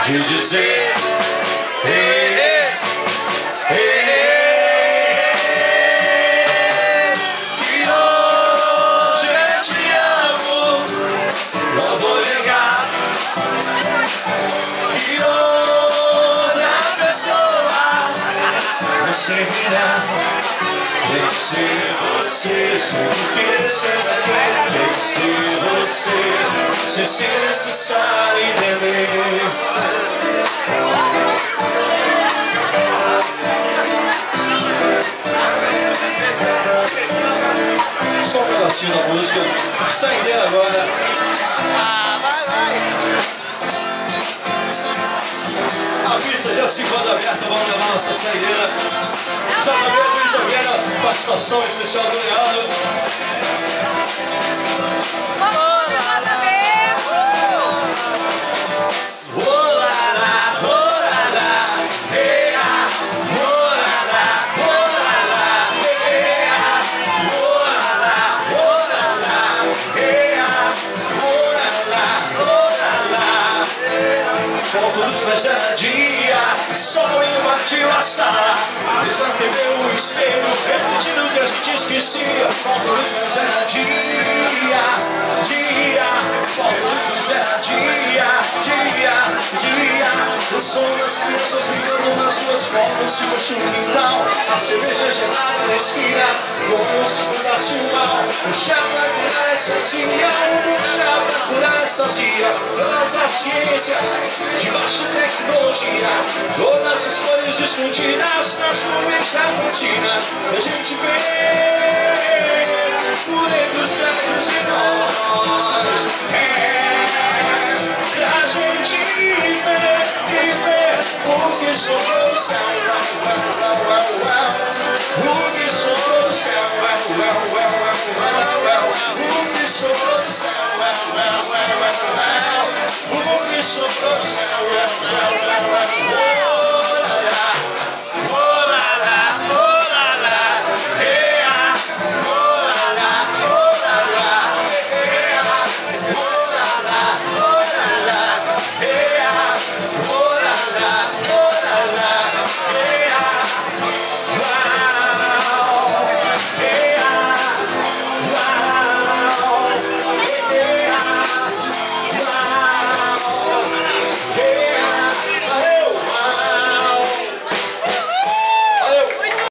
de dizer que hoje eu te amo, não vou negar que outra pessoa você virá. Tem que ser você, sem que será que tem que ser você, sem ser necessário entender. Só um pedacinho da música, saindo agora. A pista já se encontra aberta, vamos levar nossa saideira. JB, Luiz Nogueira, participação especial do Leandro. Poucos mas era dia, sol invadiu a sala. Desatendeu o espelho, repetindo que a gente esquecia. Poucos mas era dia, poucos mas era dia. O som das crianças ligando nas ruas, fogos se mexem no quintal. A cerveja gelada na esquina, como se estudasse o mal. O chá vai curar essa dia, o chá vai curar essa dia. Todas as ciências de baixa tecnologia, todas as cores escondidas nas nuvens da cortina. A gente vê por entre os prédios de nós. Pra gente viver o que somos. O que somos. O que somos.